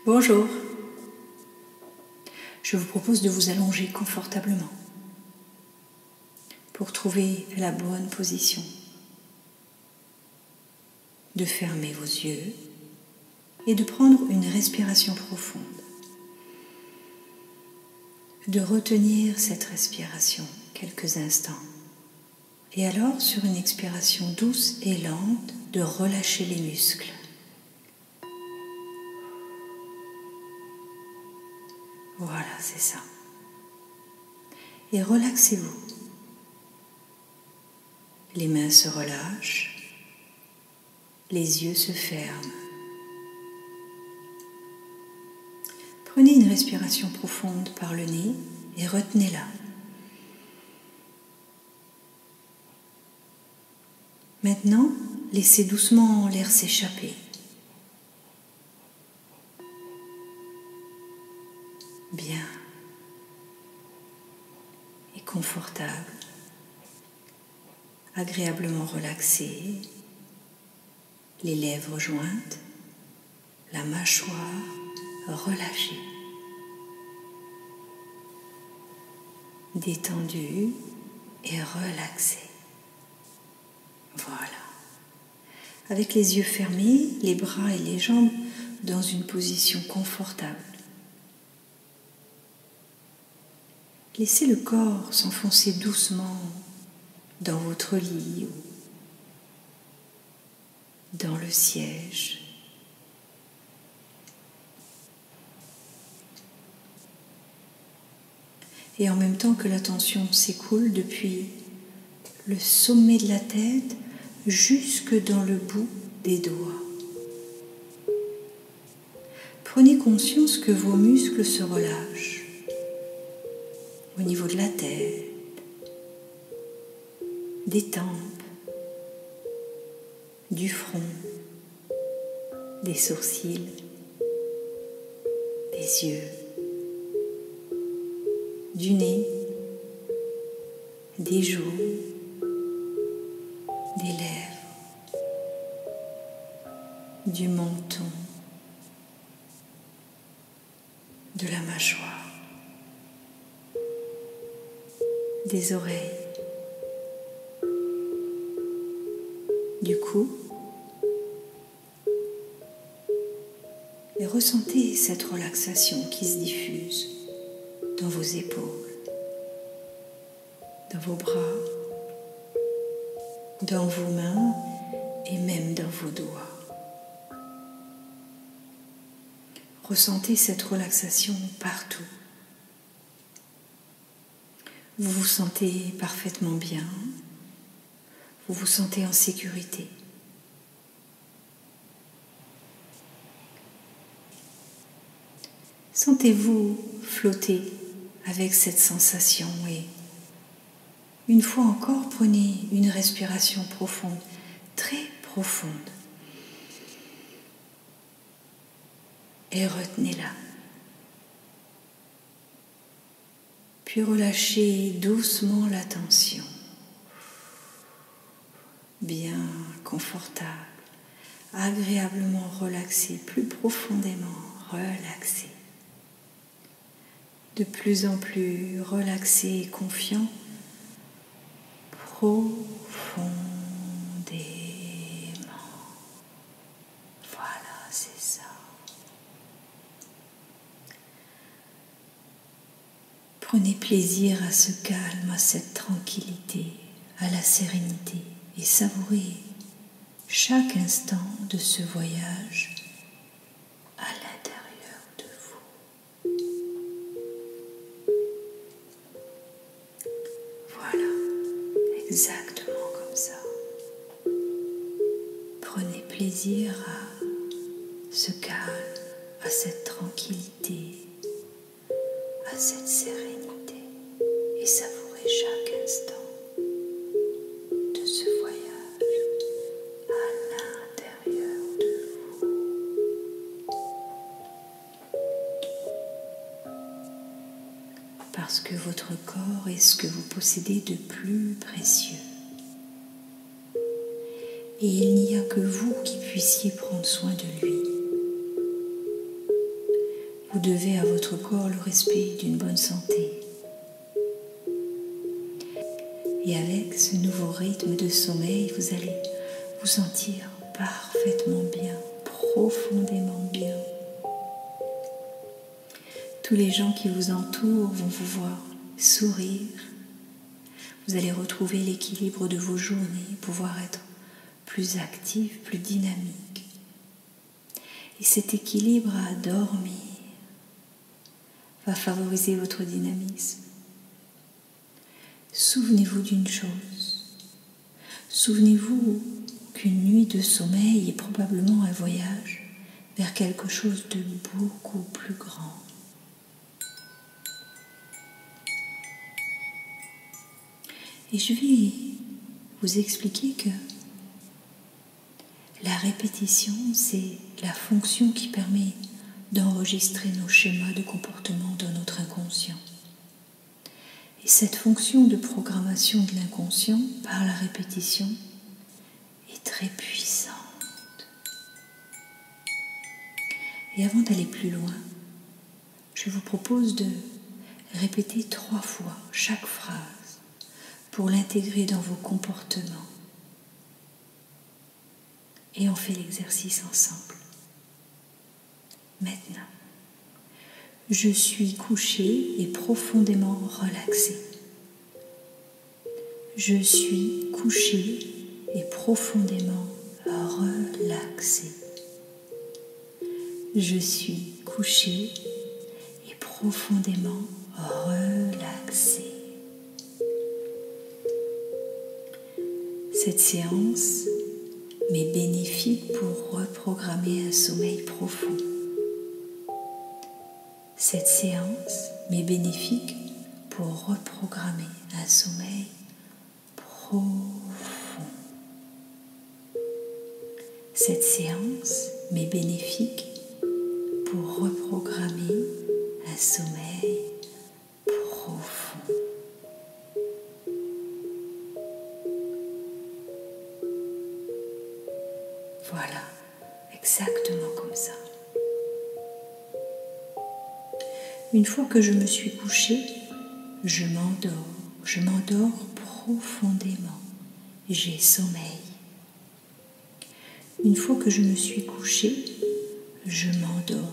Bonjour. Je vous propose de vous allonger confortablement pour trouver la bonne position, de fermer vos yeux et de prendre une respiration profonde, de retenir cette respiration quelques instants et alors sur une expiration douce et lente de relâcher les muscles. Voilà, c'est ça. Et relaxez-vous. Les mains se relâchent, les yeux se ferment. Prenez une respiration profonde par le nez et retenez-la. Maintenant, laissez doucement l'air s'échapper. Bien et confortable, agréablement relaxé, les lèvres jointes, la mâchoire relâchée, détendu et relaxé. Voilà. Avec les yeux fermés, les bras et les jambes dans une position confortable. Laissez le corps s'enfoncer doucement dans votre lit ou dans le siège. Et en même temps que l'attention s'écoule depuis le sommet de la tête jusque dans le bout des doigts. Prenez conscience que vos muscles se relâchent au niveau de la tête, des tempes, du front, des sourcils, des yeux, du nez, des joues, des lèvres, du menton, de la mâchoire, des oreilles, du cou, et ressentez cette relaxation qui se diffuse dans vos épaules, dans vos bras, dans vos mains et même dans vos doigts. Ressentez cette relaxation partout. Vous vous sentez parfaitement bien, vous vous sentez en sécurité. Sentez-vous flotter avec cette sensation et une fois encore, prenez une respiration profonde, très profonde et retenez-la. Puis relâchez doucement la tension, bien confortable, agréablement relaxé, plus profondément relaxé. De plus en plus relaxé et confiant, profondément. Voilà, c'est ça. Prenez plaisir à ce calme, à cette tranquillité, à la sérénité et savourez chaque instant de ce voyage à l'intérieur de vous. Voilà, exactement comme ça. Prenez plaisir à ce calme, à cette tranquillité, à cette sérénité et savourez chaque instant de ce voyage à l'intérieur de vous. Parce que votre corps est ce que vous possédez de plus précieux. Et il n'y a que vous qui puissiez prendre soin de lui. devez à votre corps le respect d'une bonne santé. Et avec ce nouveau rythme de sommeil, vous allez vous sentir parfaitement bien, profondément bien. Tous les gens qui vous entourent vont vous voir sourire. Vous allez retrouver l'équilibre de vos journées, pouvoir être plus actif, plus dynamique. Et cet équilibre à dormir va favoriser votre dynamisme. Souvenez-vous d'une chose. Souvenez-vous qu'une nuit de sommeil est probablement un voyage vers quelque chose de beaucoup plus grand. Et je vais vous expliquer que la répétition, c'est la fonction qui permet d'enregistrer nos schémas de comportement dans notre inconscient. Et cette fonction de programmation de l'inconscient par la répétition est très puissante. Et avant d'aller plus loin, je vous propose de répéter 3 fois chaque phrase pour l'intégrer dans vos comportements. Et on fait l'exercice ensemble. Maintenant, je suis couché et profondément relaxé. Je suis couché et profondément relaxé. Je suis couché et profondément relaxé. Cette séance m'est bénéfique pour reprogrammer un sommeil profond. Cette séance m'est bénéfique pour reprogrammer un sommeil profond. Cette séance m'est bénéfique pour reprogrammer un sommeil profond. Voilà, exactement comme ça. Une fois que je me suis couchée, je m'endors profondément, j'ai sommeil. Une fois que je me suis couchée, je m'endors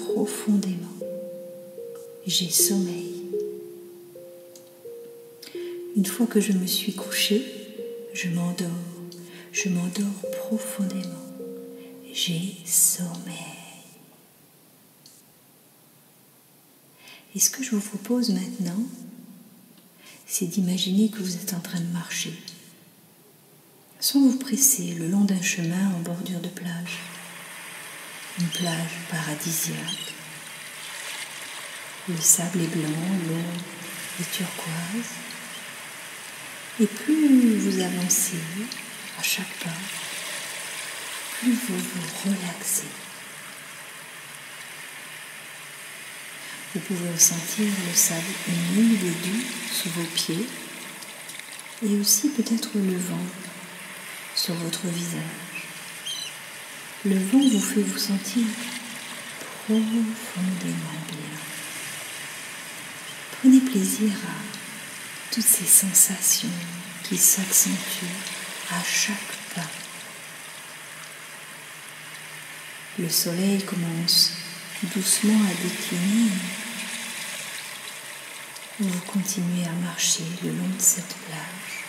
profondément, j'ai sommeil. Une fois que je me suis couchée, je m'endors profondément, j'ai sommeil. Et ce que je vous propose maintenant, c'est d'imaginer que vous êtes en train de marcher, sans vous presser le long d'un chemin en bordure de plage, une plage paradisiaque. Le sable est blanc, l'eau est turquoise. Et plus vous avancez à chaque pas, plus vous vous relaxez. Vous pouvez ressentir le sable humide et doux sous vos pieds et aussi peut-être le vent sur votre visage. Le vent vous fait vous sentir profondément bien. Prenez plaisir à toutes ces sensations qui s'accentuent à chaque pas. Le soleil commence doucement à décliner. Vous continuez à marcher le long de cette plage,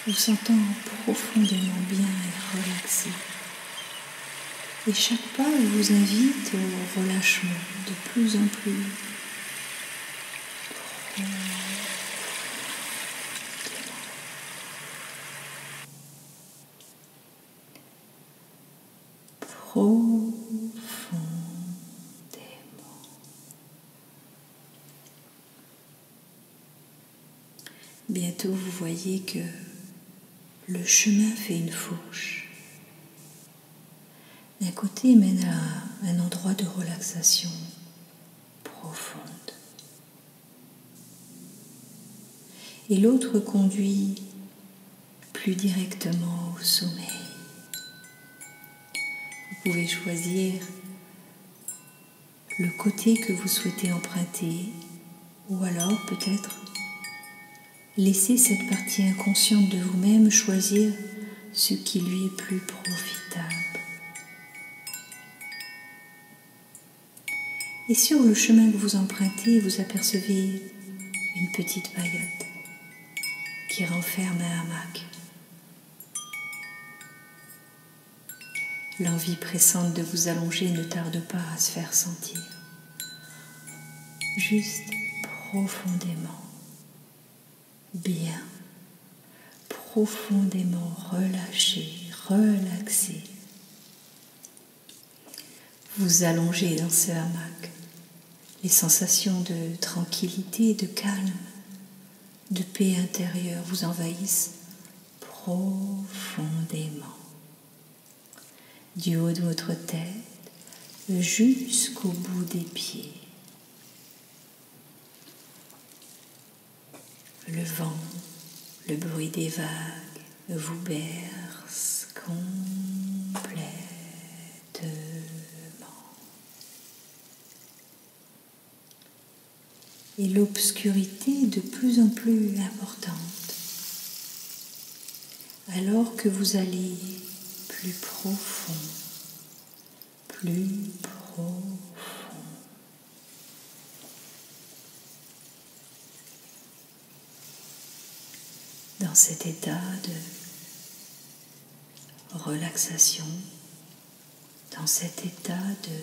vous sentant profondément bien et relaxé. Et chaque pas vous invite au relâchement de plus en plus profondément. Bientôt, vous voyez que le chemin fait une fourche. D'un côté mène à un endroit de relaxation profonde. Et l'autre conduit plus directement au sommeil. Vous Vous pouvez choisir le côté que vous souhaitez emprunter, ou alors peut-être laisser cette partie inconsciente de vous-même choisir ce qui lui est plus profitable. Et sur le chemin que vous empruntez, vous apercevez une petite paillote qui renferme un hamac. L'envie pressante de vous allonger ne tarde pas à se faire sentir. Juste profondément, bien, profondément relâché, relaxé. Vous allongez dans ce hamac. Les sensations de tranquillité, de calme, de paix intérieure vous envahissent profondément. Du haut de votre tête jusqu'au bout des pieds. Le vent, le bruit des vagues vous berce complètement. Et l'obscurité de plus en plus importante. Alors que vous allez plus profond, plus profond. Dans cet état de relaxation, dans cet état de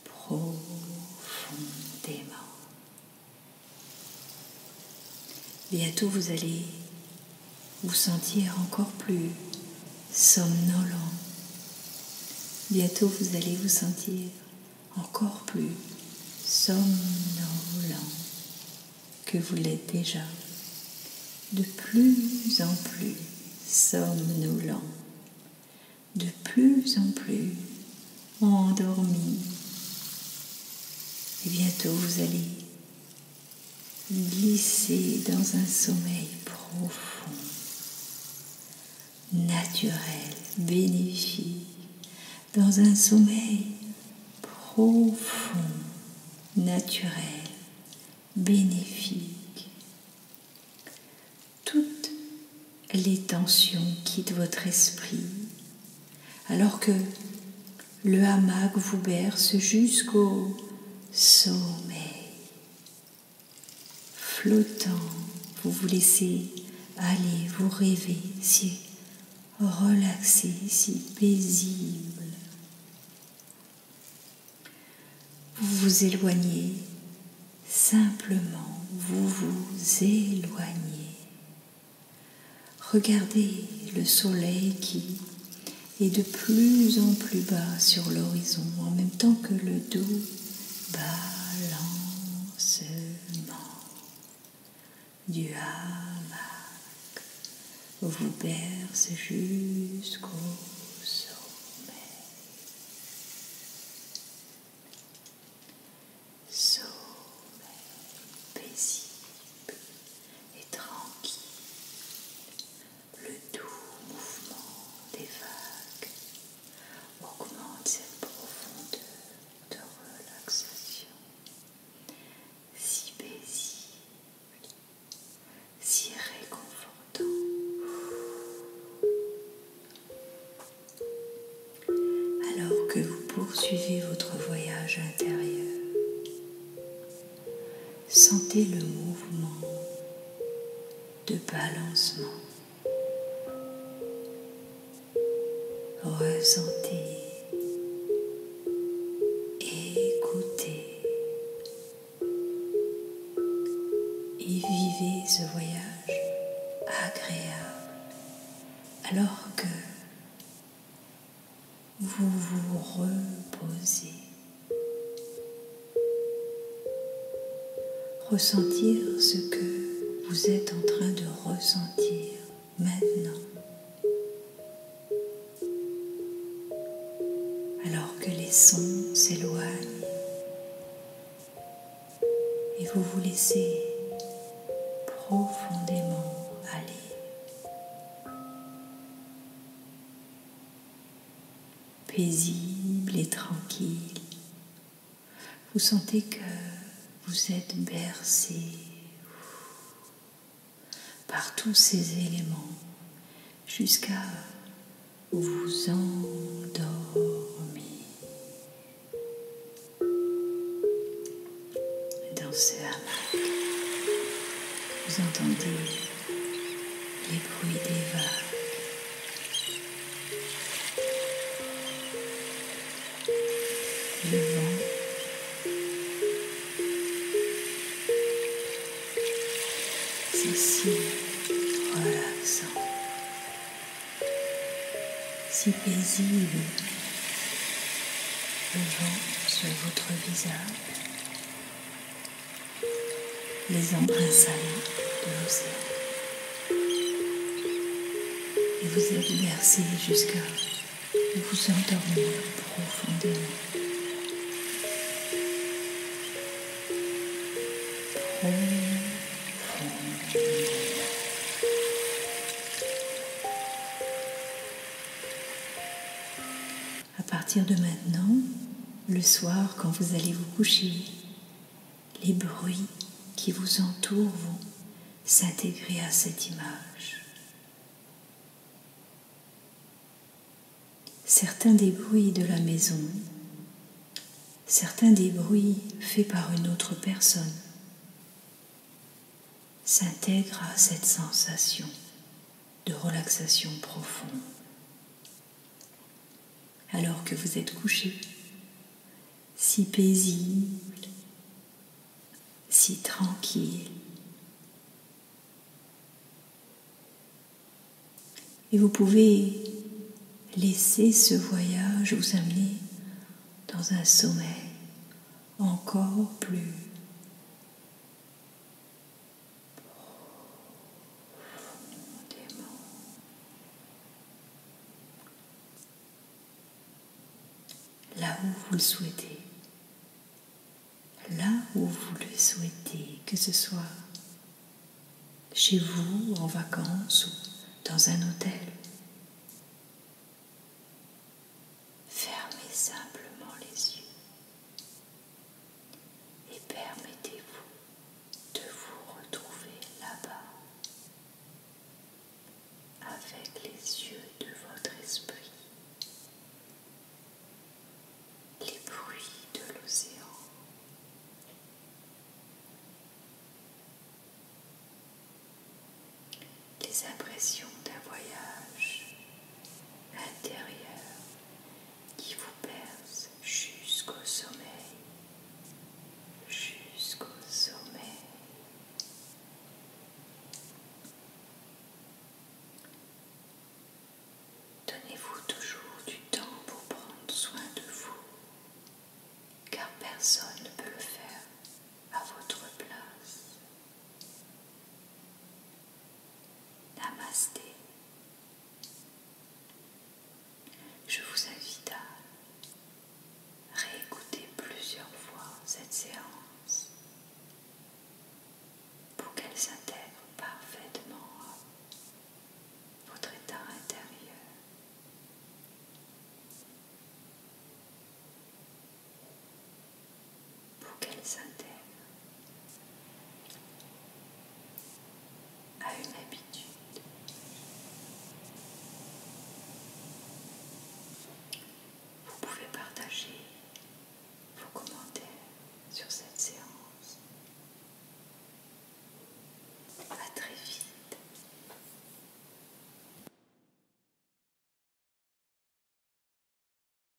profondément. Bientôt vous allez vous sentir encore plus somnolent. Bientôt vous allez vous sentir encore plus somnolent que vous l'êtes déjà. De plus en plus somnolent, de plus en plus endormi. Et bientôt vous allez glisser dans un sommeil profond, naturel, bénéfique, dans un sommeil profond, naturel, bénéfique. Toutes les tensions quittent votre esprit alors que le hamac vous berce jusqu'au sommeil. Flottant, vous vous laissez aller, vous rêvez, si relaxé, si paisible. Vous vous éloignez, simplement, vous vous éloignez. Regardez le soleil qui est de plus en plus bas sur l'horizon, en même temps que le doux balancement du hamac vous berce jusqu'au sommeil. Sommeil paisible et tranquille. Le doux mouvement des vagues augmente cette profondeur de relaxation. Si paisible, si réconfortant. Alors que vous poursuivez votre voyage intérieur, sentez le mouvement de balancement. Ressentez, écoutez et vivez ce voyage agréable alors que vous vous reposez. Ressentir ce que vous êtes en train de ressentir maintenant. Alors que les sons s'éloignent et vous vous laissez profondément aller. paisible et tranquille. Vous sentez que vous êtes bercé par tous ces éléments jusqu'à vous endormir. Dans ce hamac, vous entendez les bruits des vagues, le vent, c'est si relaxant, si paisible, le vent sur votre visage, les embruns salés de l'océan. Et vous êtes bercé jusqu'à vous endormir profondément. À partir de maintenant, le soir, quand vous allez vous coucher, les bruits qui vous entourent vont s'intégrer à cette image. Certains des bruits de la maison, certains des bruits faits par une autre personne s'intègrent à cette sensation de relaxation profonde. Alors que vous êtes couché, si paisible, si tranquille. Et vous pouvez laisser ce voyage vous amener dans un sommeil encore plus profondément. Là où vous le souhaitez. Là où vous le souhaitez, que ce soit chez vous, en vacances ou dans un hôtel. Fermez simplement les yeux et permettez-vous de vous retrouver là-bas avec les yeux de votre esprit, les bruits de l'océan. Les impressions d'un voyage intérieur qui vous berce jusqu'au sommeil, jusqu'au sommeil. Donnez-vous toujours du temps pour prendre soin de vous, car personne ne peut le faire à votre place. Namasté. Je vous invite à réécouter plusieurs fois cette séance pour qu'elle s'intègre parfaitement à votre état intérieur. Pour qu'elle s'intègre